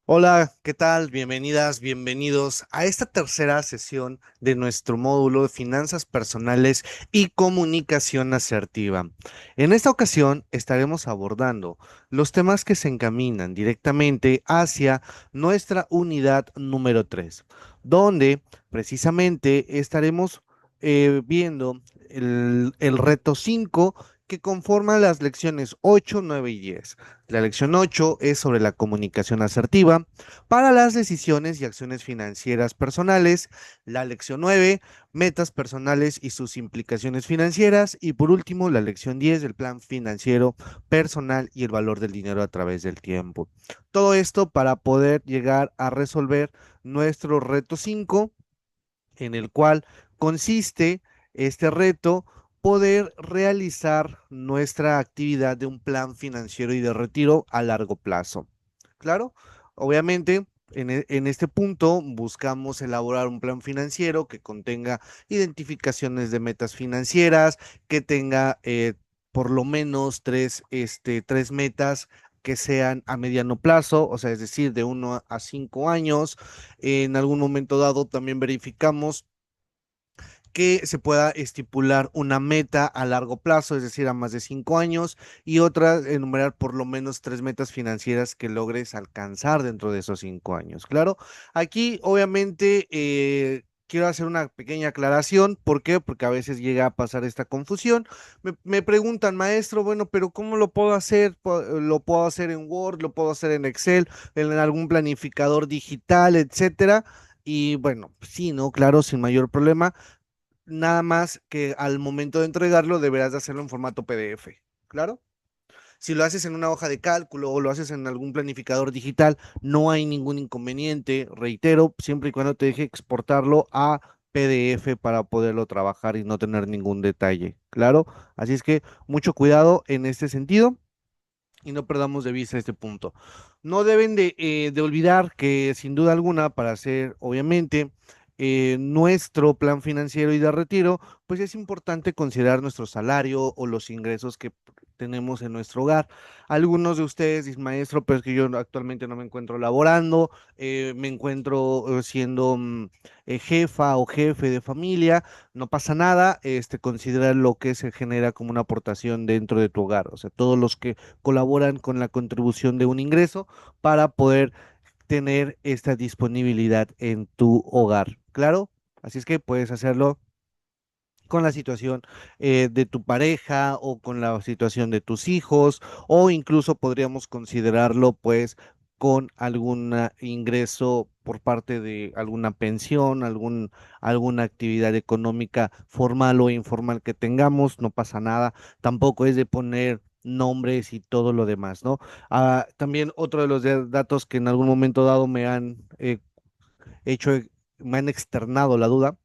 Hola, ¿qué tal? Bienvenidas, bienvenidos a esta tercera sesión de nuestro módulo de finanzas personales y comunicación asertiva. En esta ocasión estaremos abordando los temas que se encaminan directamente hacia nuestra unidad número 3, donde precisamente estaremos viendo el reto 5 que conforma las lecciones 8, 9 y 10. La lección 8 es sobre la comunicación asertiva para las decisiones y acciones financieras personales. La lección 9, metas personales y sus implicaciones financieras. Y por último, la lección 10, el plan financiero personal y el valor del dinero a través del tiempo. Todo esto para poder llegar a resolver nuestro reto 5, en el cual consiste este reto poder realizar nuestra actividad de un plan financiero y de retiro a largo plazo. Claro, obviamente. En este punto buscamos elaborar un plan financiero que contenga identificaciones de metas financieras, que tenga por lo menos tres metas que sean a mediano plazo, o sea, es decir, de 1 a 5 años. En algún momento dado también verificamos que se pueda estipular una meta a largo plazo, es decir, a más de 5 años, y otra, enumerar por lo menos tres metas financieras que logres alcanzar dentro de esos 5 años. Claro, aquí obviamente quiero hacer una pequeña aclaración. ¿Por qué? Porque a veces llega a pasar esta confusión. Me preguntan, maestro, bueno, pero ¿cómo lo puedo hacer? ¿Lo puedo hacer en Word? ¿Lo puedo hacer en Excel? ¿En algún planificador digital, etcétera? Y bueno, sí, ¿no? Claro, sin mayor problema. Nada más que al momento de entregarlo deberás de hacerlo en formato PDF. ¿Claro? Si lo haces en una hoja de cálculo o lo haces en algún planificador digital, no hay ningún inconveniente, reitero, siempre y cuando te deje exportarlo a PDF para poderlo trabajar y no tener ningún detalle. ¿Claro? Así es que mucho cuidado en este sentido y no perdamos de vista este punto. No deben de olvidar que sin duda alguna, para hacer obviamente nuestro plan financiero y de retiro, pues es importante considerar nuestro salario o los ingresos que tenemos en nuestro hogar. Algunos de ustedes dicen, maestro, pero es que yo actualmente no me encuentro laborando, me encuentro siendo jefa o jefe de familia. No pasa nada. Considera lo que se genera como una aportación dentro de tu hogar, o sea, todos los que colaboran con la contribución de un ingreso para poder tener esta disponibilidad en tu hogar. Claro, así es que puedes hacerlo con la situación de tu pareja o con la situación de tus hijos, o incluso podríamos considerarlo pues con algún ingreso por parte de alguna pensión, alguna actividad económica formal o informal que tengamos. No pasa nada, tampoco es de poner nombres y todo lo demás, ¿no? También otro de los datos que en algún momento dado hecho, me han externado la duda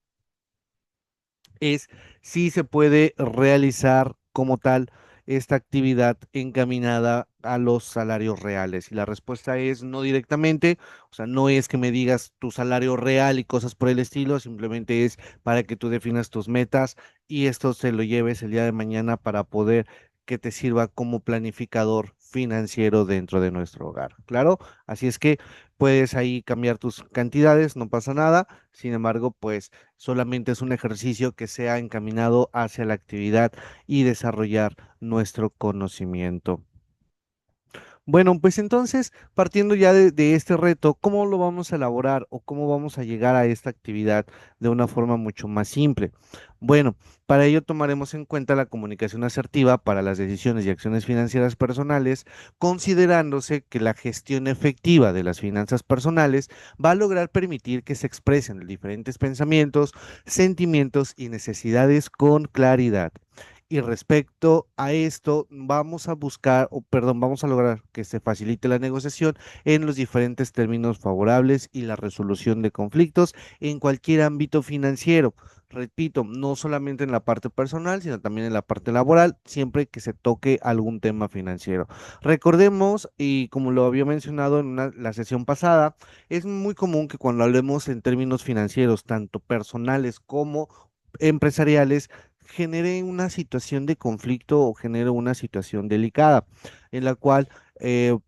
es si se puede realizar como tal esta actividad encaminada a los salarios reales. Y la respuesta es no directamente, o sea, no es que me digas tu salario real y cosas por el estilo, simplemente es para que tú definas tus metas y esto se lo lleves el día de mañana para poder que te sirva como planificador financiero dentro de nuestro hogar. Claro, así es que puedes ahí cambiar tus cantidades, no pasa nada. Sin embargo, pues solamente es un ejercicio que sea encaminado hacia la actividad y desarrollar nuestro conocimiento. Bueno, pues entonces, partiendo ya de este reto, ¿cómo lo vamos a elaborar o cómo vamos a llegar a esta actividad de una forma mucho más simple? Bueno, para ello tomaremos en cuenta la comunicación asertiva para las decisiones y acciones financieras personales, considerándose que la gestión efectiva de las finanzas personales va a lograr permitir que se expresen diferentes pensamientos, sentimientos y necesidades con claridad. Y respecto a esto, vamos a buscar, o perdón, vamos a lograr que se facilite la negociación en los diferentes términos favorables y la resolución de conflictos en cualquier ámbito financiero. Repito, no solamente en la parte personal, sino también en la parte laboral, siempre que se toque algún tema financiero. Recordemos, y como lo había mencionado en la sesión pasada, es muy común que cuando hablemos en términos financieros, tanto personales como empresariales, genere una situación de conflicto o genere una situación delicada, en la cual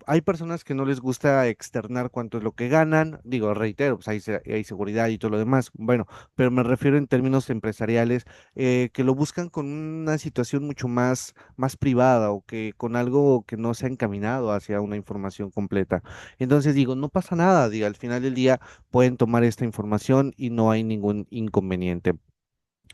Hay personas que no les gusta externar cuánto es lo que ganan, digo, reitero, pues hay seguridad y todo lo demás, bueno, pero me refiero en términos empresariales, que lo buscan con una situación mucho más privada o que con algo que no se ha encaminado hacia una información completa. Entonces digo, no pasa nada, digo, al final del día pueden tomar esta información y no hay ningún inconveniente.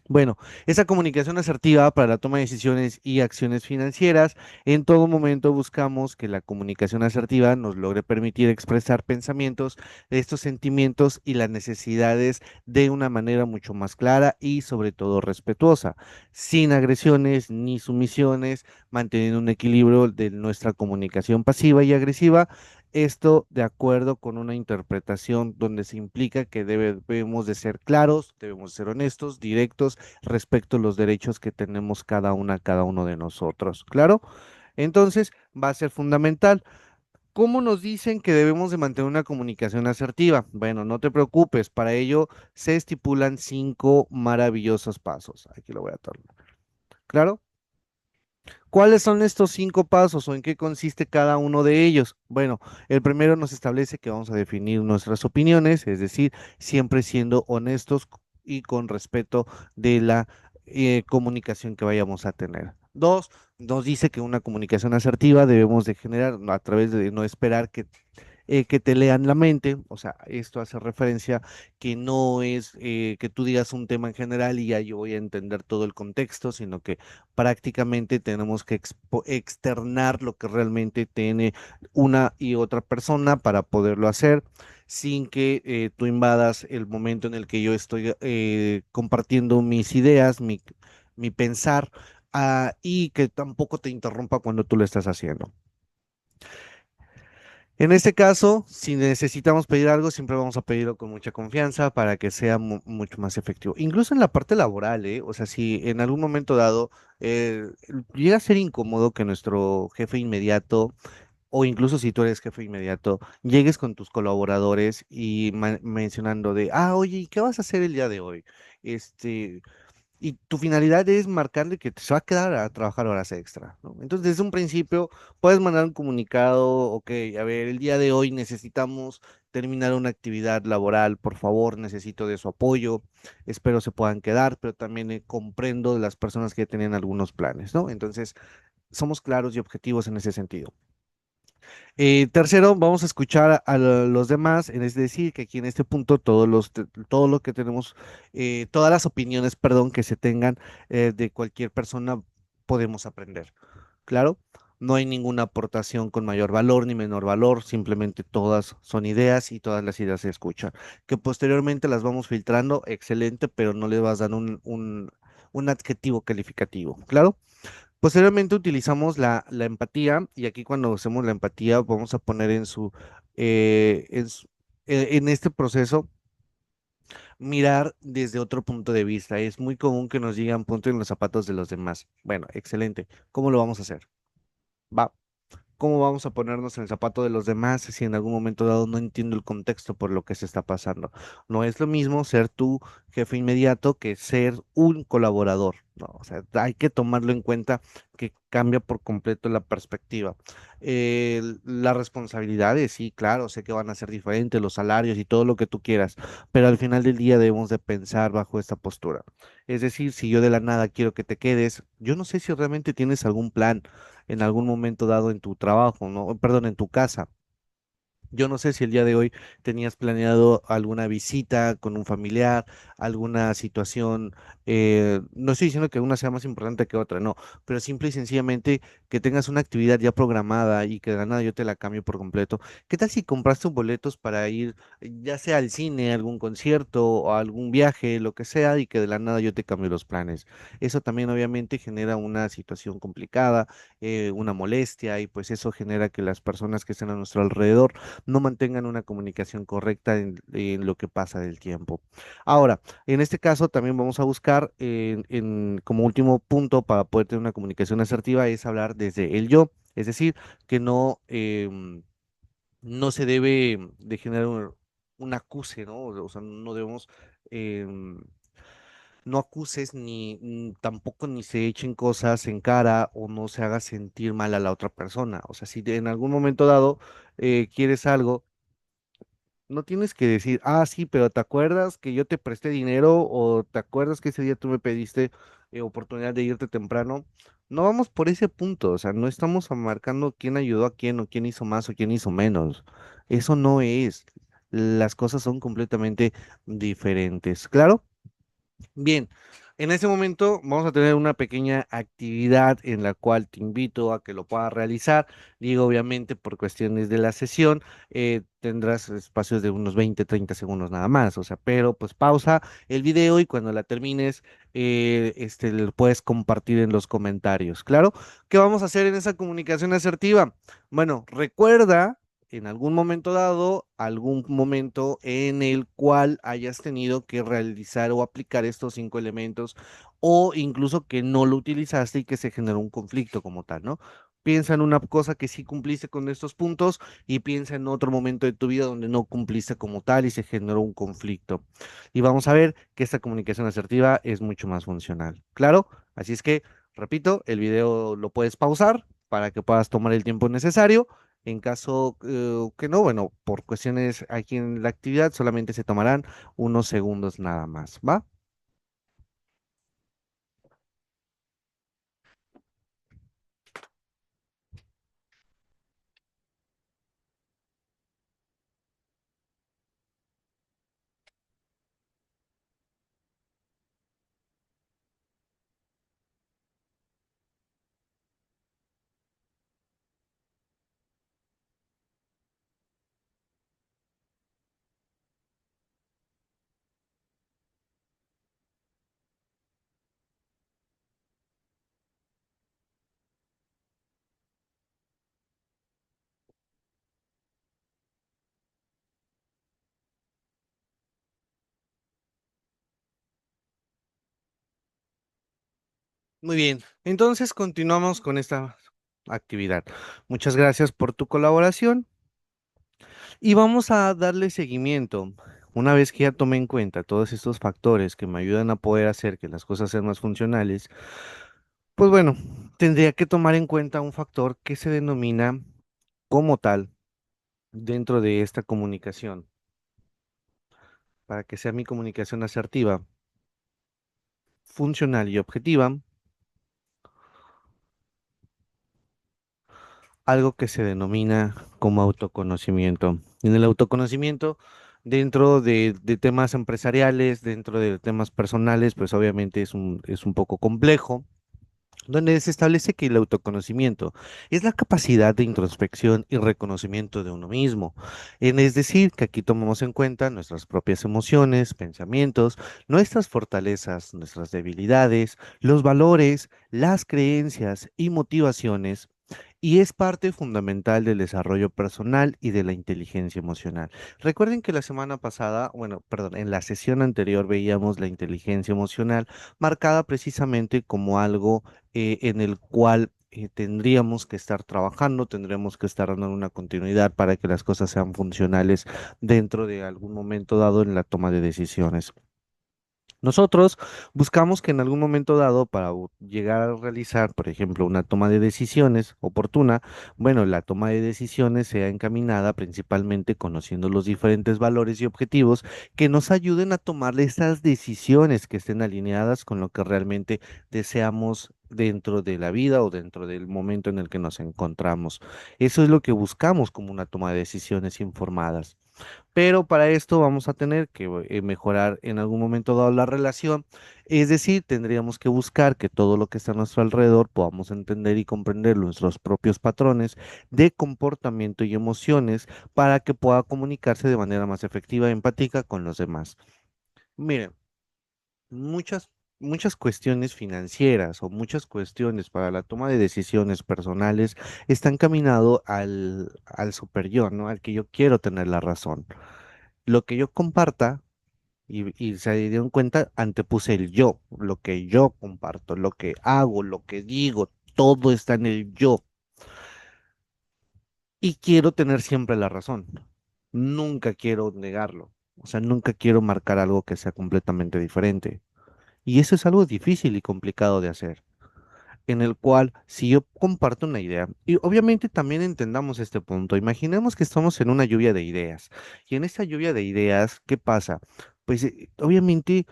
Bueno, esa comunicación asertiva para la toma de decisiones y acciones financieras, en todo momento buscamos que la comunicación asertiva nos logre permitir expresar pensamientos, estos sentimientos y las necesidades de una manera mucho más clara y sobre todo respetuosa, sin agresiones ni sumisiones, manteniendo un equilibrio de nuestra comunicación pasiva y agresiva. Esto de acuerdo con una interpretación donde se implica que debemos de ser claros, debemos ser honestos, directos respecto a los derechos que tenemos cada uno de nosotros. ¿Claro? Entonces, va a ser fundamental. ¿Cómo nos dicen que debemos de mantener una comunicación asertiva? Bueno, no te preocupes, para ello se estipulan 5 maravillosos pasos. Aquí lo voy a tomar. ¿Claro? ¿Cuáles son estos 5 pasos o en qué consiste cada uno de ellos? Bueno, el primero nos establece que vamos a definir nuestras opiniones, es decir, siempre siendo honestos y con respeto de la comunicación que vayamos a tener. Dos, nos dice que una comunicación asertiva debemos de generar a través de no esperar que te lean la mente, o sea, esto hace referencia que no es que tú digas un tema en general y ya yo voy a entender todo el contexto, sino que prácticamente tenemos que externar lo que realmente tiene una y otra persona para poderlo hacer sin que tú invadas el momento en el que yo estoy compartiendo mis ideas, mi pensar, y que tampoco te interrumpa cuando tú lo estás haciendo. En este caso, si necesitamos pedir algo, siempre vamos a pedirlo con mucha confianza para que sea mucho más efectivo. Incluso en la parte laboral, ¿eh? O sea, si en algún momento dado eh, llega a ser incómodo que nuestro jefe inmediato, o incluso si tú eres jefe inmediato, llegues con tus colaboradores y mencionando de, oye, ¿y qué vas a hacer el día de hoy? Este, y tu finalidad es marcarle que se va a quedar a trabajar horas extra, ¿no? Entonces, desde un principio, puedes mandar un comunicado, ok, a ver, el día de hoy necesitamos terminar una actividad laboral, por favor, necesito de su apoyo, espero se puedan quedar, pero también comprendo de las personas que tienen algunos planes, ¿no? Entonces, somos claros y objetivos en ese sentido. Tercero, vamos a escuchar a los demás, es decir, que aquí en este punto todo lo que tenemos, todas las opiniones, perdón, que se tengan de cualquier persona, podemos aprender. Claro, no hay ninguna aportación con mayor valor ni menor valor, simplemente todas son ideas y todas las ideas se escuchan. Que posteriormente las vamos filtrando, excelente, pero no le vas dando un adjetivo calificativo. Claro. Posteriormente utilizamos la empatía y aquí cuando hacemos la empatía vamos a poner en este proceso mirar desde otro punto de vista. Es muy común que nos digan punto en los zapatos de los demás. Bueno, excelente. ¿Cómo lo vamos a hacer? Va. ¿Cómo vamos a ponernos en el zapato de los demás si en algún momento dado no entiendo el contexto por lo que se está pasando? No es lo mismo ser tu jefe inmediato que ser un colaborador, ¿no? O sea, hay que tomarlo en cuenta que cambia por completo la perspectiva. Las responsabilidades, sí, claro, sé que van a ser diferentes, los salarios y todo lo que tú quieras, pero al final del día debemos de pensar bajo esta postura. Es decir, si yo de la nada quiero que te quedes, yo no sé si realmente tienes algún plan en algún momento dado en tu trabajo, ¿no? Perdón, en tu casa. Yo no sé si el día de hoy tenías planeado alguna visita con un familiar, alguna situación, no estoy diciendo que una sea más importante que otra, no, pero simple y sencillamente que tengas una actividad ya programada y que de la nada yo te la cambio por completo. ¿Qué tal si compraste boletos para ir, ya sea al cine, algún concierto o algún viaje, lo que sea, y que de la nada yo te cambio los planes? Eso también obviamente genera una situación complicada, una molestia, y pues eso genera que las personas que estén a nuestro alrededor no mantengan una comunicación correcta en lo que pasa del tiempo. Ahora, en este caso también vamos a buscar como último punto para poder tener una comunicación asertiva es hablar desde el yo, es decir, que no se debe de generar un acuse, ¿no? O sea, no debemos em, no acuses ni tampoco ni se echen cosas en cara o no se haga sentir mal a la otra persona. O sea, si en algún momento dado quieres algo, no tienes que decir, ah, sí, pero ¿te acuerdas que yo te presté dinero o te acuerdas que ese día tú me pediste oportunidad de irte temprano? No vamos por ese punto, o sea, no estamos marcando quién ayudó a quién o quién hizo más o quién hizo menos. Eso no es. Las cosas son completamente diferentes. ¿Claro? Bien, en ese momento vamos a tener una pequeña actividad en la cual te invito a que lo puedas realizar. Digo, obviamente, por cuestiones de la sesión, tendrás espacios de unos 20, 30 segundos nada más. O sea, pero pues pausa el video y cuando la termines, lo puedes compartir en los comentarios. Claro, ¿qué vamos a hacer en esa comunicación asertiva? Bueno, recuerda en algún momento dado, algún momento en el cual hayas tenido que realizar o aplicar estos 5 elementos o incluso que no lo utilizaste y que se generó un conflicto como tal, ¿no? Piensa en una cosa que sí cumpliste con estos puntos y piensa en otro momento de tu vida donde no cumpliste como tal y se generó un conflicto. Y vamos a ver que esta comunicación asertiva es mucho más funcional. ¿Claro? Así es que, repito, el video lo puedes pausar para que puedas tomar el tiempo necesario. En caso que no, bueno, por cuestiones aquí en la actividad solamente se tomarán unos segundos nada más, ¿va? Muy bien, entonces continuamos con esta actividad. Muchas gracias por tu colaboración y vamos a darle seguimiento. Una vez que ya tomé en cuenta todos estos factores que me ayudan a poder hacer que las cosas sean más funcionales, pues bueno, tendría que tomar en cuenta un factor que se denomina como tal dentro de esta comunicación, para que sea mi comunicación asertiva, funcional y objetiva, algo que se denomina como autoconocimiento. En el autoconocimiento, dentro de temas empresariales, dentro de temas personales, pues obviamente es un poco complejo, donde se establece que el autoconocimiento es la capacidad de introspección y reconocimiento de uno mismo. Es decir, que aquí tomamos en cuenta nuestras propias emociones, pensamientos, nuestras fortalezas, nuestras debilidades, los valores, las creencias y motivaciones. Y es parte fundamental del desarrollo personal y de la inteligencia emocional. Recuerden que la semana pasada, bueno, perdón, en la sesión anterior veíamos la inteligencia emocional marcada precisamente como algo en el cual tendríamos que estar trabajando, tendríamos que estar dando una continuidad para que las cosas sean funcionales dentro de algún momento dado en la toma de decisiones. Nosotros buscamos que en algún momento dado, para llegar a realizar, por ejemplo, una toma de decisiones oportuna, bueno, la toma de decisiones sea encaminada principalmente conociendo los diferentes valores y objetivos que nos ayuden a tomar esas decisiones que estén alineadas con lo que realmente deseamos dentro de la vida o dentro del momento en el que nos encontramos. Eso es lo que buscamos como una toma de decisiones informadas. Pero para esto vamos a tener que mejorar en algún momento dado la relación, es decir, tendríamos que buscar que todo lo que está a nuestro alrededor podamos entender y comprender nuestros propios patrones de comportamiento y emociones para que pueda comunicarse de manera más efectiva y empática con los demás. Miren, muchas cuestiones financieras o muchas cuestiones para la toma de decisiones personales están caminado al superior, ¿no? Al que yo quiero tener la razón. Lo que yo comparta y se dieron cuenta, antepuse el yo, lo que yo comparto, lo que hago, lo que digo, todo está en el yo. Y quiero tener siempre la razón. Nunca quiero negarlo. O sea, nunca quiero marcar algo que sea completamente diferente. Y eso es algo difícil y complicado de hacer, en el cual si yo comparto una idea, y obviamente también entendamos este punto, imaginemos que estamos en una lluvia de ideas, y en esta lluvia de ideas, ¿qué pasa? Pues obviamente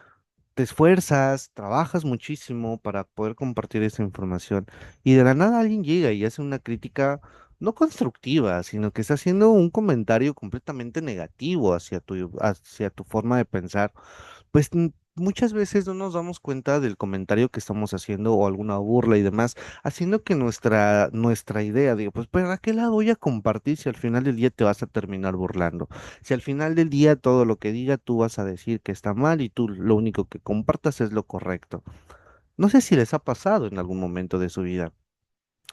te esfuerzas, trabajas muchísimo para poder compartir esa información y de la nada alguien llega y hace una crítica no constructiva, sino que está haciendo un comentario completamente negativo hacia tu forma de pensar. Pues muchas veces no nos damos cuenta del comentario que estamos haciendo o alguna burla y demás, haciendo que nuestra idea, digo, pues ¿para qué la voy a compartir si al final del día te vas a terminar burlando? Si al final del día todo lo que diga tú vas a decir que está mal y tú lo único que compartas es lo correcto. No sé si les ha pasado en algún momento de su vida.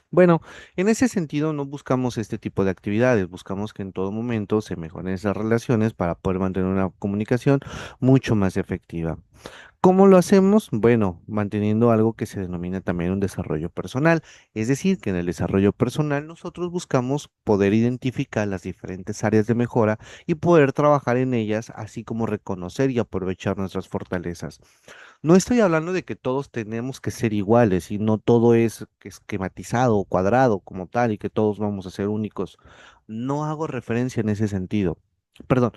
Bueno, en ese sentido no buscamos este tipo de actividades, buscamos que en todo momento se mejoren esas relaciones para poder mantener una comunicación mucho más efectiva. ¿Cómo lo hacemos? Bueno, manteniendo algo que se denomina también un desarrollo personal. Es decir, que en el desarrollo personal nosotros buscamos poder identificar las diferentes áreas de mejora y poder trabajar en ellas, así como reconocer y aprovechar nuestras fortalezas. No estoy hablando de que todos tenemos que ser iguales y no todo es esquematizado o cuadrado como tal y que todos vamos a ser únicos. No hago referencia en ese sentido. Perdón,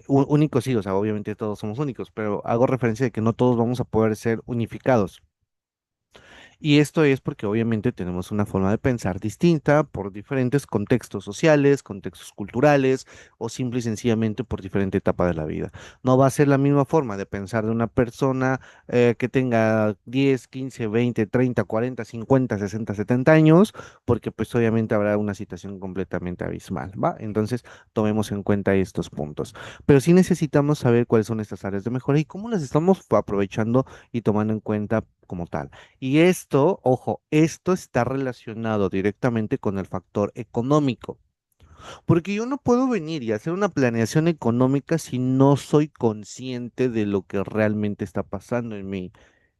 únicos sí, o sea, obviamente todos somos únicos, pero hago referencia de que no todos vamos a poder ser unificados. Y esto es porque obviamente tenemos una forma de pensar distinta por diferentes contextos sociales, contextos culturales o simple y sencillamente por diferente etapa de la vida. No va a ser la misma forma de pensar de una persona que tenga 10, 15, 20, 30, 40, 50, 60, 70 años, porque pues obviamente habrá una situación completamente abismal, ¿va? Entonces tomemos en cuenta estos puntos. Pero sí necesitamos saber cuáles son estas áreas de mejora y cómo las estamos aprovechando y tomando en cuenta como tal. Y esto, ojo, esto está relacionado directamente con el factor económico, porque yo no puedo venir y hacer una planeación económica si no soy consciente de lo que realmente está pasando en mi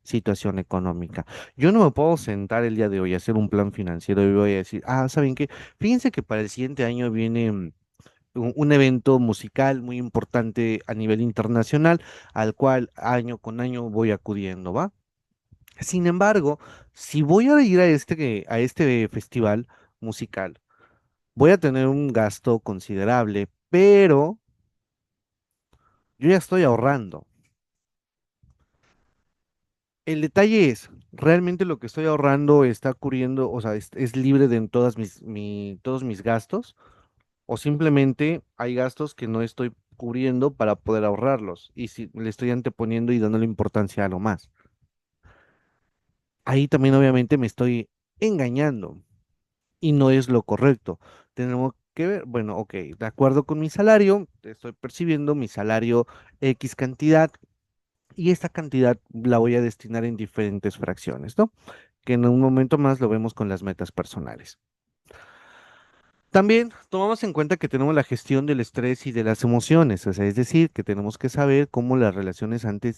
situación económica. Yo no me puedo sentar el día de hoy a hacer un plan financiero y voy a decir, ¿saben qué? Fíjense que para el siguiente año viene un evento musical muy importante a nivel internacional, al cual año con año voy acudiendo, ¿va? Sin embargo, si voy a ir a este festival musical, voy a tener un gasto considerable, pero yo ya estoy ahorrando. El detalle es, ¿realmente lo que estoy ahorrando está cubriendo, o sea, es libre de todos mis gastos? ¿O simplemente hay gastos que no estoy cubriendo para poder ahorrarlos? Y si le estoy anteponiendo y dándole importancia a lo más. Ahí también obviamente me estoy engañando. Y no es lo correcto. Tenemos que ver, bueno, ok, de acuerdo con mi salario, estoy percibiendo mi salario X cantidad y esta cantidad la voy a destinar en diferentes fracciones, ¿no? Que en un momento más lo vemos con las metas personales. También tomamos en cuenta que tenemos la gestión del estrés y de las emociones, o sea, es decir, que tenemos que saber cómo las relaciones ante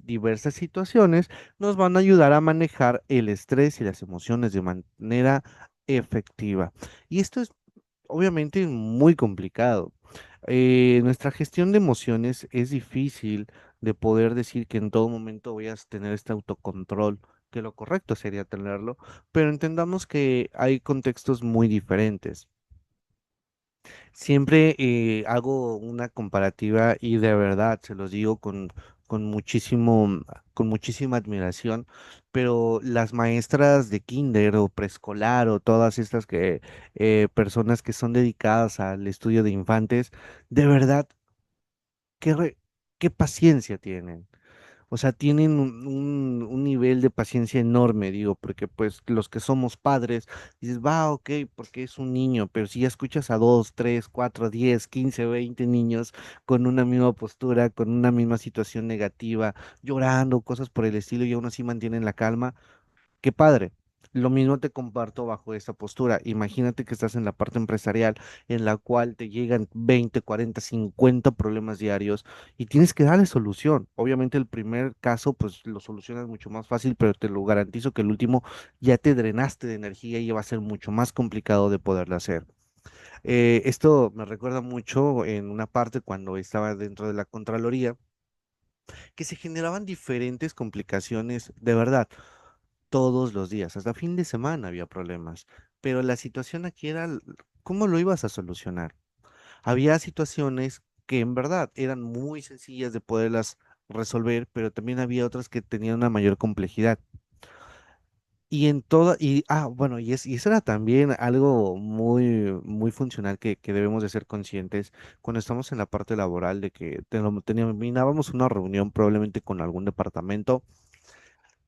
diversas situaciones nos van a ayudar a manejar el estrés y las emociones de manera efectiva. Y esto es obviamente muy complicado. Nuestra gestión de emociones es difícil de poder decir que en todo momento voy a tener este autocontrol, que lo correcto sería tenerlo, pero entendamos que hay contextos muy diferentes. Siempre hago una comparativa y de verdad se los digo con con muchísima admiración, pero las maestras de kinder o preescolar o todas estas personas que son dedicadas al estudio de infantes, de verdad, qué paciencia tienen. O sea, tienen un nivel de paciencia enorme, digo, porque pues los que somos padres, dices, va, ok, porque es un niño, pero si ya escuchas a 2, 3, 4, 10, 15, 20 niños con una misma postura, con una misma situación negativa, llorando, cosas por el estilo, y aún así mantienen la calma, qué padre. Lo mismo te comparto bajo esta postura. Imagínate que estás en la parte empresarial en la cual te llegan 20, 40, 50 problemas diarios y tienes que darle solución. Obviamente el primer caso pues lo solucionas mucho más fácil, pero te lo garantizo que el último ya te drenaste de energía y va a ser mucho más complicado de poderlo hacer. Esto me recuerda mucho en una parte cuando estaba dentro de la Contraloría. que se generaban diferentes complicaciones, de verdad, todos los días, hasta fin de semana había problemas, pero la situación aquí era, ¿cómo lo ibas a solucionar? Había situaciones que en verdad eran muy sencillas de poderlas resolver, pero también había otras que tenían una mayor complejidad. Y en toda, bueno, y eso era también algo muy funcional que debemos de ser conscientes cuando estamos en la parte laboral de que terminábamos una reunión probablemente con algún departamento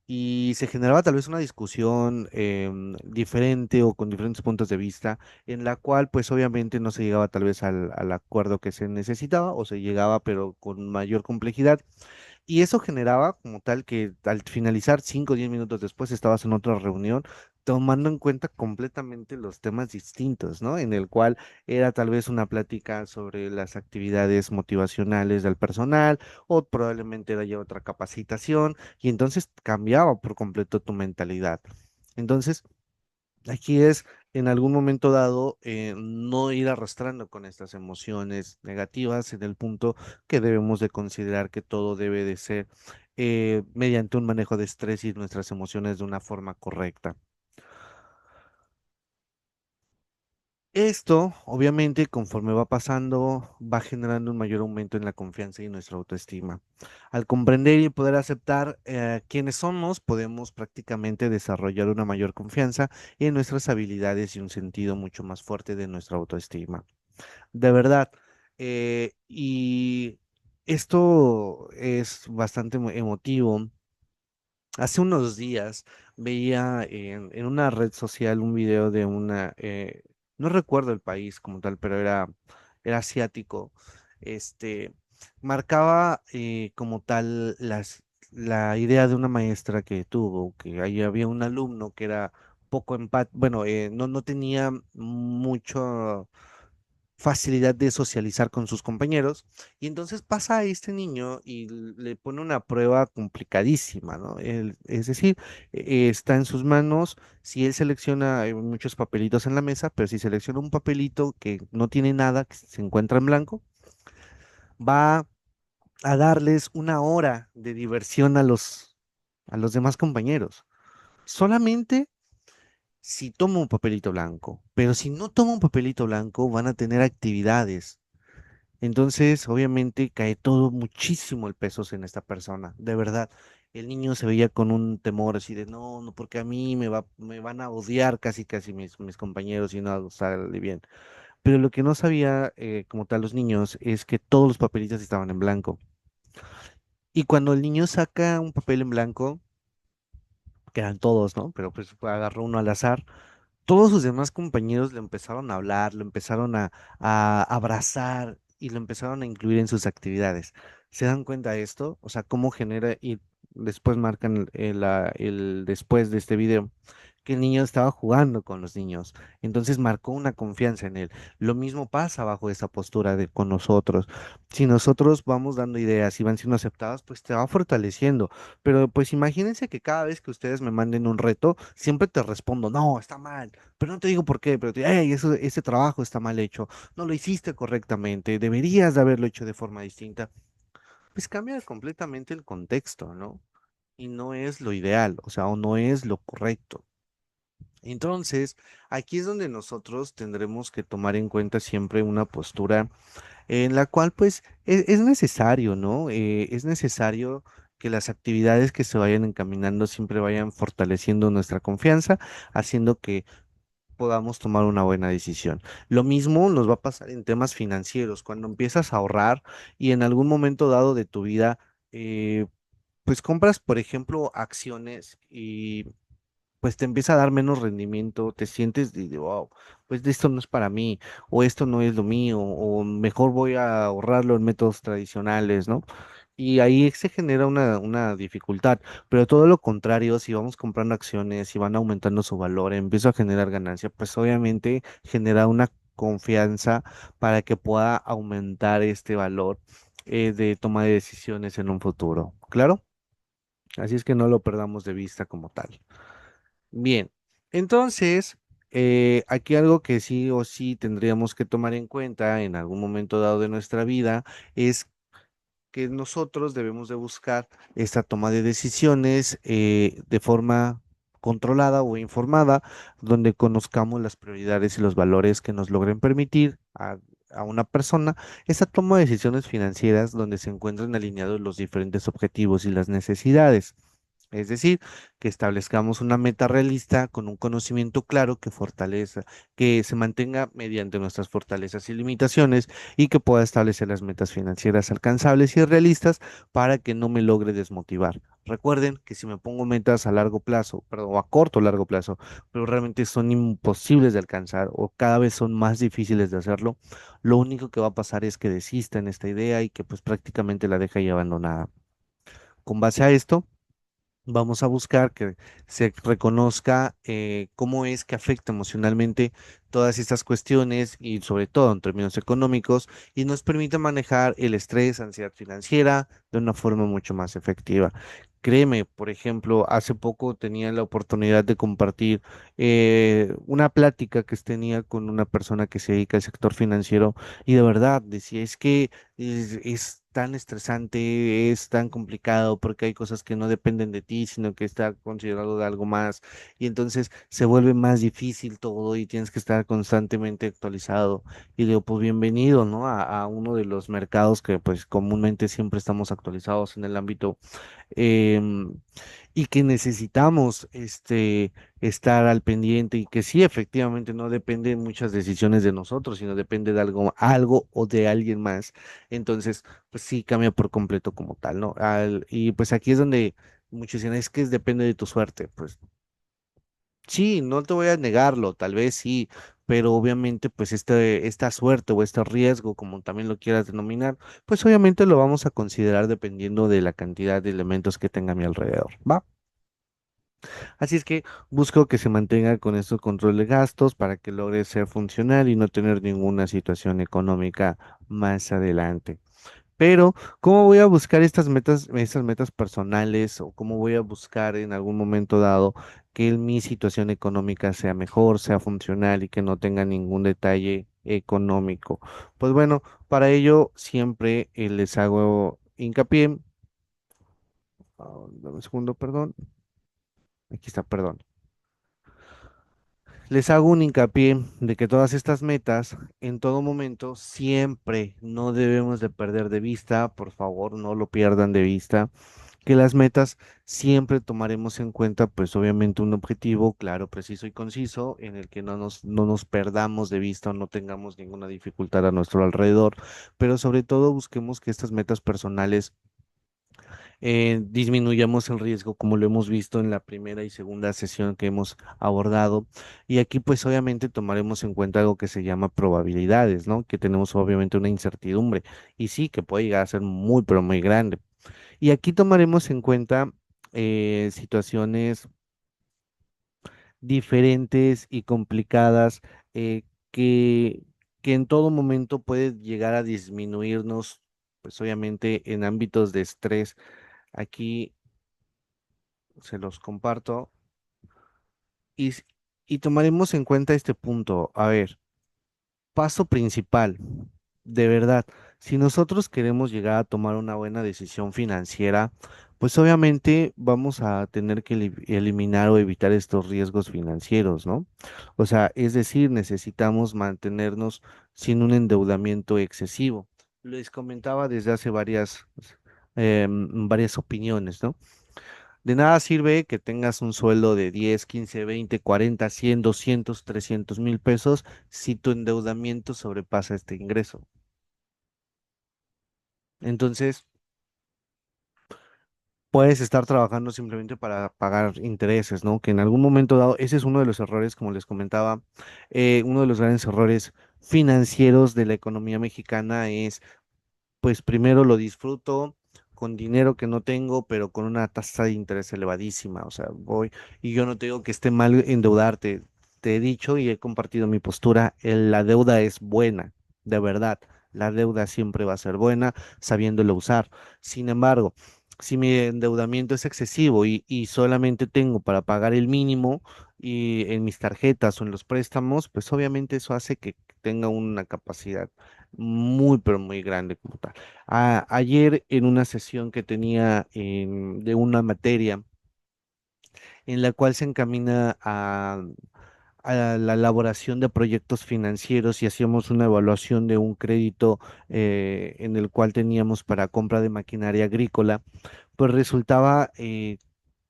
y se generaba tal vez una discusión diferente o con diferentes puntos de vista, en la cual pues obviamente no se llegaba tal vez al acuerdo que se necesitaba o se llegaba pero con mayor complejidad. Y eso generaba como tal que al finalizar 5 o 10 minutos después estabas en otra reunión tomando en cuenta completamente los temas distintos, ¿no? En el cual era tal vez una plática sobre las actividades motivacionales del personal o probablemente era ya otra capacitación y entonces cambiaba por completo tu mentalidad. Entonces, aquí es en algún momento dado no ir arrastrando con estas emociones negativas en el punto que debemos de considerar que todo debe de ser mediante un manejo de estrés y nuestras emociones de una forma correcta. Esto, obviamente, conforme va pasando, va generando un mayor aumento en la confianza y nuestra autoestima. Al comprender y poder aceptar quiénes somos, podemos prácticamente desarrollar una mayor confianza en nuestras habilidades y un sentido mucho más fuerte de nuestra autoestima. De verdad. Y esto es bastante emotivo. Hace unos días veía en una red social un video de no recuerdo el país como tal, pero era asiático. Este, marcaba como tal la idea de una maestra que tuvo, que ahí había un alumno que era poco bueno, no tenía mucho facilidad de socializar con sus compañeros. Y entonces pasa a este niño y le pone una prueba complicadísima, ¿no? Es decir, está en sus manos, si él selecciona, hay muchos papelitos en la mesa, pero si selecciona un papelito que no tiene nada, que se encuentra en blanco, va a darles una hora de diversión a los demás compañeros. Solamente si toma un papelito blanco, pero si no toma un papelito blanco, van a tener actividades. Entonces, obviamente, cae todo muchísimo el peso en esta persona, de verdad. El niño se veía con un temor así de, no, no, porque a mí me van a odiar casi mis compañeros y no sale bien. Pero lo que no sabía, como tal, los niños, es que todos los papelitos estaban en blanco. Y cuando el niño saca un papel en blanco, que eran todos, ¿no? Pero pues agarró uno al azar. Todos sus demás compañeros le empezaron a hablar, lo empezaron a abrazar y lo empezaron a incluir en sus actividades. ¿Se dan cuenta de esto? O sea, cómo genera y después marcan el después de este video que el niño estaba jugando con los niños. Entonces marcó una confianza en él. Lo mismo pasa bajo esa postura de con nosotros. Si nosotros vamos dando ideas y van siendo aceptadas, pues te va fortaleciendo. Pero pues imagínense que cada vez que ustedes me manden un reto, siempre te respondo, no, está mal, pero no te digo por qué, pero te digo, "Ey, ese trabajo está mal hecho, no lo hiciste correctamente, deberías de haberlo hecho de forma distinta". Pues cambia completamente el contexto, ¿no? Y no es lo ideal, o sea, o no es lo correcto. Entonces, aquí es donde nosotros tendremos que tomar en cuenta siempre una postura en la cual pues es necesario, ¿no? Es necesario que las actividades que se vayan encaminando siempre vayan fortaleciendo nuestra confianza, haciendo que podamos tomar una buena decisión. Lo mismo nos va a pasar en temas financieros, cuando empiezas a ahorrar y en algún momento dado de tu vida, pues compras, por ejemplo, acciones y pues te empieza a dar menos rendimiento, te sientes de, wow, pues de esto no es para mí, o esto no es lo mío, o mejor voy a ahorrarlo en métodos tradicionales, ¿no? Y ahí se genera una dificultad, pero todo lo contrario, si vamos comprando acciones y van aumentando su valor, empieza a generar ganancia, pues obviamente genera una confianza para que pueda aumentar este valor de toma de decisiones en un futuro. ¿Claro? Así es que no lo perdamos de vista como tal. Bien, entonces, aquí algo que sí o sí tendríamos que tomar en cuenta en algún momento dado de nuestra vida es que nosotros debemos de buscar esta toma de decisiones de forma controlada o informada, donde conozcamos las prioridades y los valores que nos logren permitir a una persona esa toma de decisiones financieras donde se encuentran alineados los diferentes objetivos y las necesidades. Es decir, que establezcamos una meta realista con un conocimiento claro que fortaleza, que se mantenga mediante nuestras fortalezas y limitaciones y que pueda establecer las metas financieras alcanzables y realistas para que no me logre desmotivar. Recuerden que si me pongo metas a largo plazo, perdón, o a corto o largo plazo, pero realmente son imposibles de alcanzar o cada vez son más difíciles de hacerlo, lo único que va a pasar es que desista en esta idea y que pues prácticamente la deja ahí abandonada. Con base a esto, vamos a buscar que se reconozca cómo es que afecta emocionalmente todas estas cuestiones y sobre todo en términos económicos y nos permite manejar el estrés, ansiedad financiera de una forma mucho más efectiva. Créeme, por ejemplo, hace poco tenía la oportunidad de compartir una plática que tenía con una persona que se dedica al sector financiero y de verdad decía, es que es tan estresante, es tan complicado porque hay cosas que no dependen de ti, sino que está considerado de algo más y entonces se vuelve más difícil todo y tienes que estar constantemente actualizado. Y digo, pues bienvenido, ¿no? A uno de los mercados que pues comúnmente siempre estamos actualizados en el ámbito em, y que necesitamos estar al pendiente y que sí, efectivamente, no depende de muchas decisiones de nosotros, sino depende de algo o de alguien más. Entonces, pues sí, cambia por completo como tal, ¿no? Y pues aquí es donde muchos dicen, es que depende de tu suerte. Pues sí, no te voy a negarlo, tal vez sí. Pero obviamente, pues esta suerte o este riesgo, como también lo quieras denominar, pues obviamente lo vamos a considerar dependiendo de la cantidad de elementos que tenga a mi alrededor, ¿va? Así es que busco que se mantenga con estos control de gastos para que logre ser funcional y no tener ninguna situación económica más adelante. Pero, ¿cómo voy a buscar estas metas personales o cómo voy a buscar en algún momento dado que mi situación económica sea mejor, sea funcional y que no tenga ningún detalle económico? Pues bueno, para ello siempre les hago hincapié. Dame un segundo, perdón. Aquí está, perdón. Les hago un hincapié de que todas estas metas, en todo momento, siempre no debemos de perder de vista, por favor, no lo pierdan de vista, que las metas siempre tomaremos en cuenta, pues obviamente un objetivo claro, preciso y conciso, en el que no nos perdamos de vista o no tengamos ninguna dificultad a nuestro alrededor, pero sobre todo busquemos que estas metas personales disminuyamos el riesgo, como lo hemos visto en la primera y segunda sesión que hemos abordado. Y aquí, pues obviamente tomaremos en cuenta algo que se llama probabilidades, ¿no? Que tenemos obviamente una incertidumbre y sí, que puede llegar a ser muy, pero muy grande. Y aquí tomaremos en cuenta situaciones diferentes y complicadas eh, que, que en todo momento puede llegar a disminuirnos, pues obviamente en ámbitos de estrés. Aquí se los comparto y, y tomaremos en cuenta este punto. A ver, paso principal, de verdad, si nosotros queremos llegar a tomar una buena decisión financiera, pues obviamente vamos a tener que eliminar o evitar estos riesgos financieros, ¿no? O sea, es decir, necesitamos mantenernos sin un endeudamiento excesivo. Les comentaba desde hace varias opiniones, ¿no? De nada sirve que tengas un sueldo de 10, 15, 20, 40, 100, 200, 300,000 pesos si tu endeudamiento sobrepasa este ingreso. Entonces, puedes estar trabajando simplemente para pagar intereses, ¿no? Que en algún momento dado, ese es uno de los errores, como les comentaba, uno de los grandes errores financieros de la economía mexicana es pues primero lo disfruto con dinero que no tengo, pero con una tasa de interés elevadísima. O sea, voy y yo no te digo que esté mal endeudarte. Te he dicho y he compartido mi postura, la deuda es buena, de verdad. La deuda siempre va a ser buena sabiéndolo usar. Sin embargo, si mi endeudamiento es excesivo y solamente tengo para pagar el mínimo, y en mis tarjetas o en los préstamos, pues obviamente eso hace que tenga una capacidad muy, pero muy grande como tal. Ayer en una sesión que tenía de una materia en la cual se encamina a la elaboración de proyectos financieros y hacíamos una evaluación de un crédito en el cual teníamos para compra de maquinaria agrícola, pues resultaba,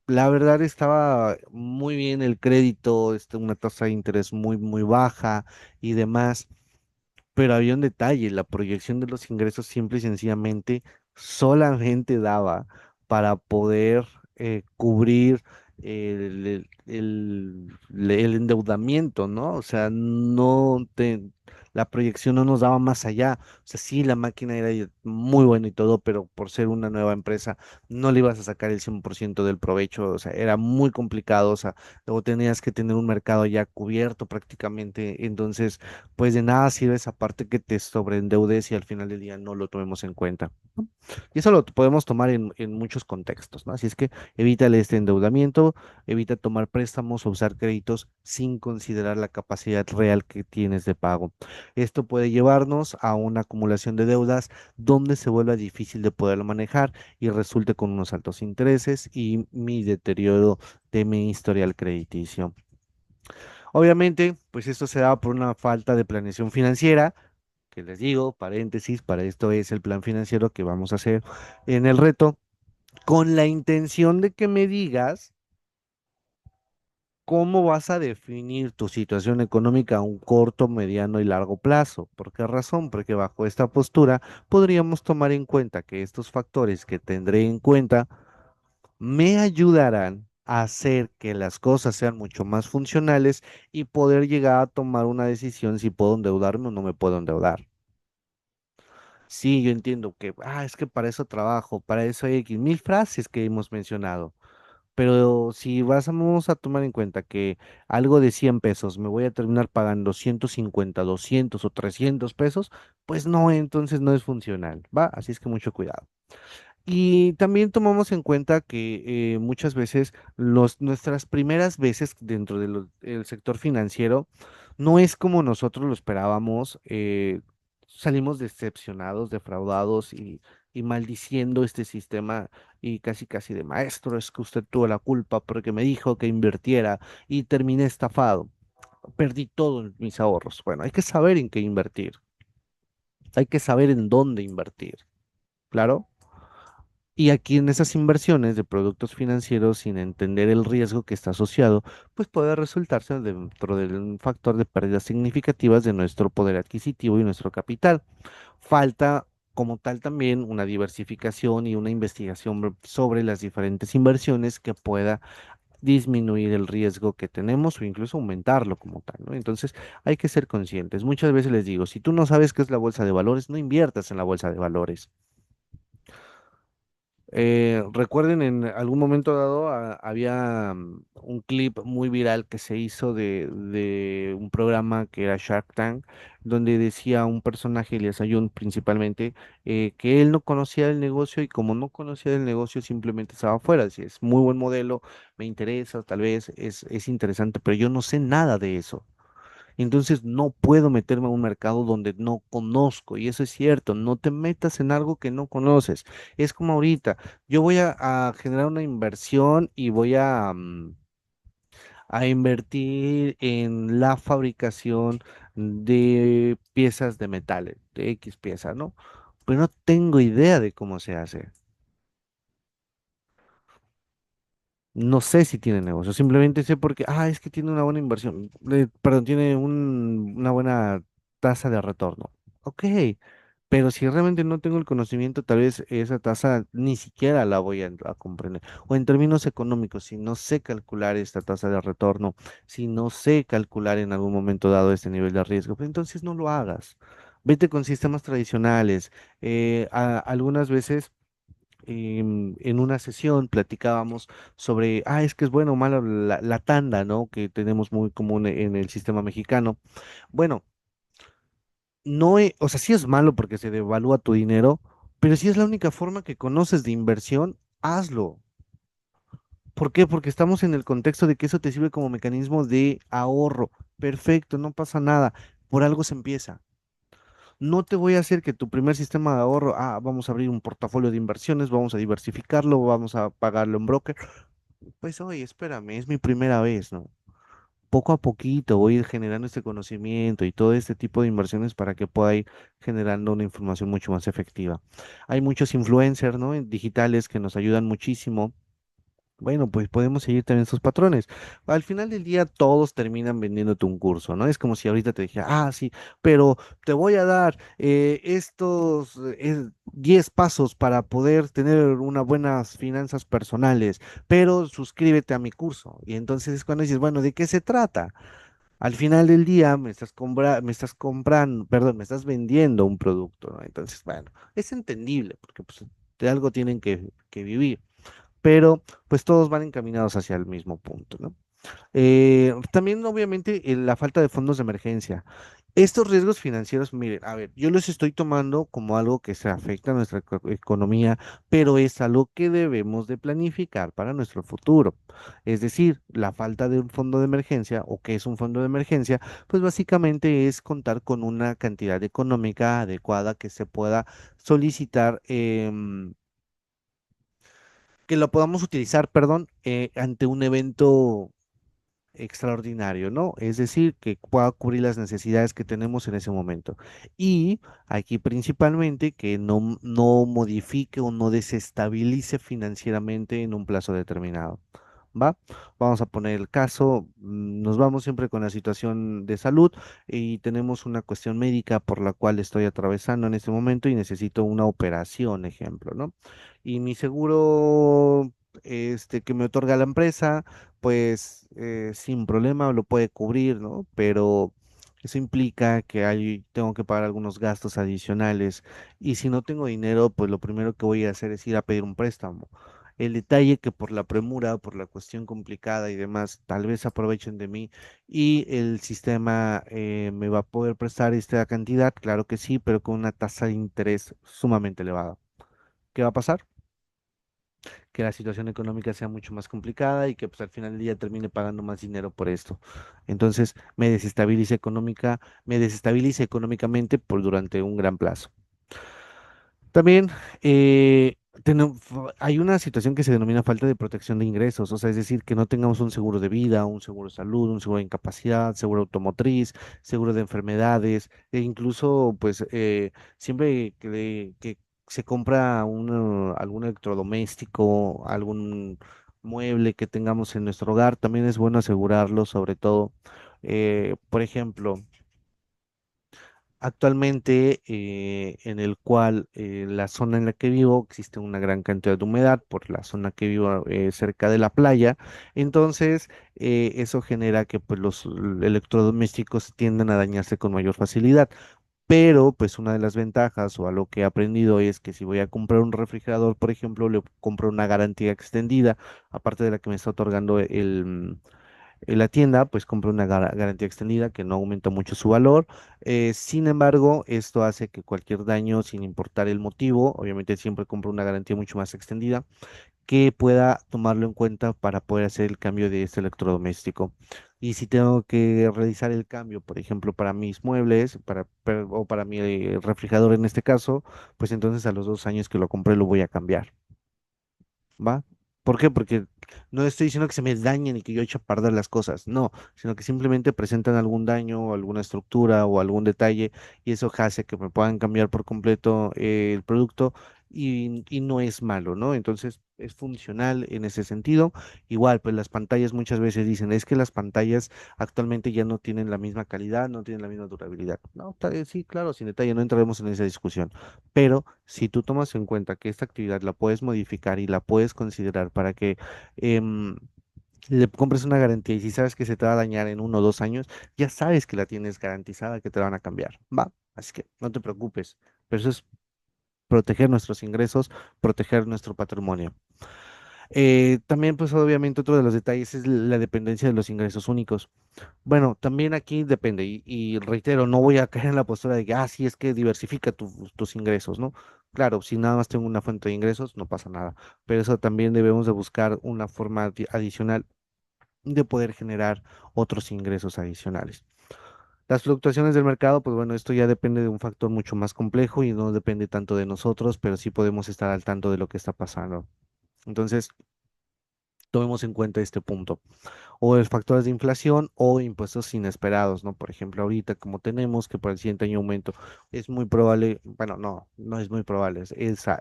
la verdad estaba muy bien el crédito, una tasa de interés muy, muy baja y demás. Pero había un detalle, la proyección de los ingresos simple y sencillamente solamente daba para poder cubrir el endeudamiento, ¿no? O sea, la proyección no nos daba más allá. O sea, sí, la máquina era muy buena y todo, pero por ser una nueva empresa no le ibas a sacar el 100% del provecho. O sea, era muy complicado. O sea, luego tenías que tener un mercado ya cubierto prácticamente. Entonces, pues de nada sirve esa parte que te sobreendeudes y al final del día no lo tomemos en cuenta, ¿no? Y eso lo podemos tomar en muchos contextos, ¿no? Así es que evita este endeudamiento, evita tomar préstamos o usar créditos sin considerar la capacidad real que tienes de pago. Esto puede llevarnos a una acumulación de deudas donde se vuelva difícil de poderlo manejar y resulte con unos altos intereses y mi deterioro de mi historial crediticio. Obviamente, pues esto se da por una falta de planeación financiera, que les digo, paréntesis, para esto es el plan financiero que vamos a hacer en el reto, con la intención de que me digas cómo vas a definir tu situación económica a un corto, mediano y largo plazo. ¿Por qué razón? Porque bajo esta postura podríamos tomar en cuenta que estos factores que tendré en cuenta me ayudarán a hacer que las cosas sean mucho más funcionales y poder llegar a tomar una decisión si puedo endeudarme o no me puedo endeudar. Sí, yo entiendo que, es que para eso trabajo, para eso hay X mil frases que hemos mencionado, pero si vamos a tomar en cuenta que algo de 100 pesos me voy a terminar pagando 150, 200 o 300 pesos, pues no, entonces no es funcional, ¿va? Así es que mucho cuidado. Y también tomamos en cuenta que muchas veces nuestras primeras veces dentro del sector financiero no es como nosotros lo esperábamos. Salimos decepcionados, defraudados y maldiciendo este sistema y casi casi de maestro, es que usted tuvo la culpa porque me dijo que invirtiera y terminé estafado. Perdí todos mis ahorros. Bueno, hay que saber en qué invertir, hay que saber en dónde invertir. Claro. Y aquí en esas inversiones de productos financieros, sin entender el riesgo que está asociado, pues puede resultarse dentro de un factor de pérdidas significativas de nuestro poder adquisitivo y nuestro capital. Falta como tal también una diversificación y una investigación sobre las diferentes inversiones que pueda disminuir el riesgo que tenemos o incluso aumentarlo como tal, ¿no? Entonces hay que ser conscientes. Muchas veces les digo, si tú no sabes qué es la bolsa de valores, no inviertas en la bolsa de valores. Recuerden, en algún momento dado había un clip muy viral que se hizo de un programa que era Shark Tank, donde decía un personaje, Elias Ayun principalmente, que él no conocía el negocio y como no conocía el negocio simplemente estaba afuera. Decía, es muy buen modelo, me interesa, tal vez es interesante, pero yo no sé nada de eso. Entonces no puedo meterme a un mercado donde no conozco. Y eso es cierto, no te metas en algo que no conoces. Es como ahorita, yo voy a generar una inversión y voy a invertir en la fabricación de piezas de metales, de X pieza, ¿no? Pero no tengo idea de cómo se hace. No sé si tiene negocio, simplemente sé porque, es que tiene una buena inversión, perdón, tiene una buena tasa de retorno. Ok, pero si realmente no tengo el conocimiento, tal vez esa tasa ni siquiera la voy a comprender. O en términos económicos, si no sé calcular esta tasa de retorno, si no sé calcular en algún momento dado este nivel de riesgo, pues entonces no lo hagas. Vete con sistemas tradicionales. Algunas veces en una sesión platicábamos sobre, es que es bueno o malo la tanda, ¿no? Que tenemos muy común en el sistema mexicano. Bueno, no, o sea, sí es malo porque se devalúa tu dinero, pero si es la única forma que conoces de inversión, hazlo. ¿Por qué? Porque estamos en el contexto de que eso te sirve como mecanismo de ahorro. Perfecto, no pasa nada. Por algo se empieza. No te voy a hacer que tu primer sistema de ahorro, vamos a abrir un portafolio de inversiones, vamos a diversificarlo, vamos a pagarlo en broker. Pues oye, espérame, es mi primera vez, ¿no? Poco a poquito voy a ir generando este conocimiento y todo este tipo de inversiones para que pueda ir generando una información mucho más efectiva. Hay muchos influencers, ¿no? Digitales que nos ayudan muchísimo. Bueno, pues podemos seguir también esos patrones. Al final del día todos terminan vendiéndote un curso, ¿no? Es como si ahorita te dijera, sí, pero te voy a dar estos 10 pasos para poder tener unas buenas finanzas personales, pero suscríbete a mi curso. Y entonces es cuando dices, bueno, ¿de qué se trata? Al final del día me estás comprando, perdón, me estás vendiendo un producto, ¿no? Entonces, bueno, es entendible, porque pues de algo tienen que vivir, pero pues todos van encaminados hacia el mismo punto, ¿no? También, obviamente, la falta de fondos de emergencia. Estos riesgos financieros, miren, a ver, yo los estoy tomando como algo que se afecta a nuestra economía, pero es algo que debemos de planificar para nuestro futuro. Es decir, la falta de un fondo de emergencia o qué es un fondo de emergencia, pues básicamente es contar con una cantidad económica adecuada que se pueda solicitar. Que lo podamos utilizar, perdón, ante un evento extraordinario, ¿no? Es decir, que pueda cubrir las necesidades que tenemos en ese momento. Y aquí principalmente que no modifique o no desestabilice financieramente en un plazo determinado. ¿Va? Vamos a poner el caso, nos vamos siempre con la situación de salud y tenemos una cuestión médica por la cual estoy atravesando en este momento y necesito una operación, ejemplo, ¿no? Y mi seguro, que me otorga la empresa, pues sin problema lo puede cubrir, ¿no? Pero eso implica que tengo que pagar algunos gastos adicionales y si no tengo dinero, pues lo primero que voy a hacer es ir a pedir un préstamo. El detalle que por la premura, por la cuestión complicada y demás, tal vez aprovechen de mí y el sistema me va a poder prestar esta cantidad, claro que sí, pero con una tasa de interés sumamente elevada. ¿Qué va a pasar? Que la situación económica sea mucho más complicada y que pues al final del día termine pagando más dinero por esto. Entonces me desestabiliza económicamente por durante un gran plazo. También hay una situación que se denomina falta de protección de ingresos, o sea, es decir, que no tengamos un seguro de vida, un seguro de salud, un seguro de incapacidad, seguro automotriz, seguro de enfermedades, e incluso, pues, siempre que se compra algún electrodoméstico, algún mueble que tengamos en nuestro hogar, también es bueno asegurarlo, sobre todo, por ejemplo, actualmente, en el cual la zona en la que vivo existe una gran cantidad de humedad por la zona que vivo cerca de la playa, entonces eso genera que pues los electrodomésticos tienden a dañarse con mayor facilidad. Pero pues una de las ventajas o a lo que he aprendido es que si voy a comprar un refrigerador, por ejemplo, le compro una garantía extendida, aparte de la que me está otorgando en la tienda, pues compra una garantía extendida que no aumenta mucho su valor. Sin embargo, esto hace que cualquier daño, sin importar el motivo, obviamente siempre compro una garantía mucho más extendida, que pueda tomarlo en cuenta para poder hacer el cambio de este electrodoméstico. Y si tengo que realizar el cambio, por ejemplo, para mis muebles, o para mi refrigerador en este caso, pues entonces a los 2 años que lo compré lo voy a cambiar. ¿Va? ¿Por qué? Porque no estoy diciendo que se me dañen y que yo eche a perder las cosas, no, sino que simplemente presentan algún daño o alguna estructura o algún detalle y eso hace que me puedan cambiar por completo el producto y no es malo, ¿no? Entonces es funcional en ese sentido. Igual, pues las pantallas muchas veces dicen, es que las pantallas actualmente ya no tienen la misma calidad, no tienen la misma durabilidad. No, sí, claro, sin detalle, no entraremos en esa discusión. Pero si tú tomas en cuenta que esta actividad la puedes modificar y la puedes considerar para que em, le compres una garantía y si sabes que se te va a dañar en 1 o 2 años, ya sabes que la tienes garantizada, que te la van a cambiar. Va, así que no te preocupes. Pero eso es proteger nuestros ingresos, proteger nuestro patrimonio. También, pues obviamente otro de los detalles es la dependencia de los ingresos únicos. Bueno, también aquí depende, y reitero, no voy a caer en la postura de que, sí, es que diversifica tus ingresos, ¿no? Claro, si nada más tengo una fuente de ingresos, no pasa nada, pero eso también debemos de buscar una forma adicional de poder generar otros ingresos adicionales. Las fluctuaciones del mercado, pues bueno, esto ya depende de un factor mucho más complejo y no depende tanto de nosotros, pero sí podemos estar al tanto de lo que está pasando. Entonces, tomemos en cuenta este punto o de factores de inflación o impuestos inesperados, ¿no? Por ejemplo, ahorita como tenemos que por el siguiente año aumento, es muy probable, bueno, no es muy probable,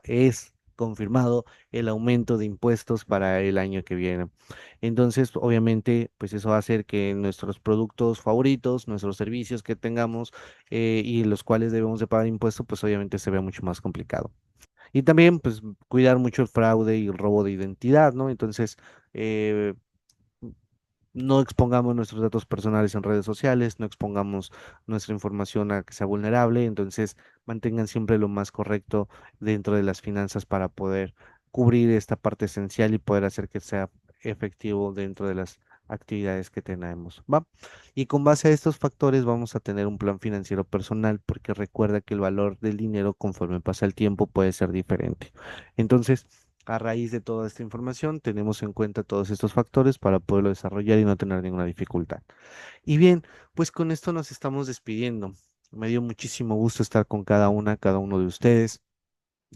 es confirmado el aumento de impuestos para el año que viene. Entonces, obviamente, pues eso va a hacer que nuestros productos favoritos, nuestros servicios que tengamos y los cuales debemos de pagar impuestos, pues obviamente se vea mucho más complicado. Y también, pues, cuidar mucho el fraude y el robo de identidad, ¿no? Entonces, eh, no expongamos nuestros datos personales en redes sociales, no expongamos nuestra información a que sea vulnerable, entonces mantengan siempre lo más correcto dentro de las finanzas para poder cubrir esta parte esencial y poder hacer que sea efectivo dentro de las actividades que tenemos, ¿va? Y con base a estos factores vamos a tener un plan financiero personal porque recuerda que el valor del dinero conforme pasa el tiempo puede ser diferente. Entonces, a raíz de toda esta información, tenemos en cuenta todos estos factores para poderlo desarrollar y no tener ninguna dificultad. Y bien, pues con esto nos estamos despidiendo. Me dio muchísimo gusto estar con cada uno de ustedes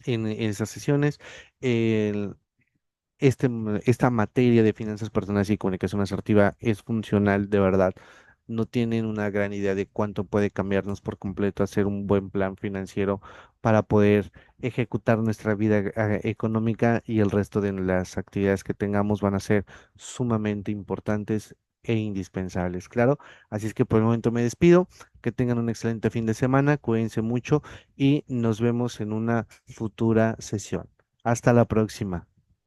en esas sesiones. El- esta materia de finanzas personales y comunicación asertiva es funcional de verdad. No tienen una gran idea de cuánto puede cambiarnos por completo hacer un buen plan financiero para poder ejecutar nuestra vida económica y el resto de las actividades que tengamos van a ser sumamente importantes e indispensables, claro. Así es que por el momento me despido. Que tengan un excelente fin de semana, cuídense mucho y nos vemos en una futura sesión. Hasta la próxima.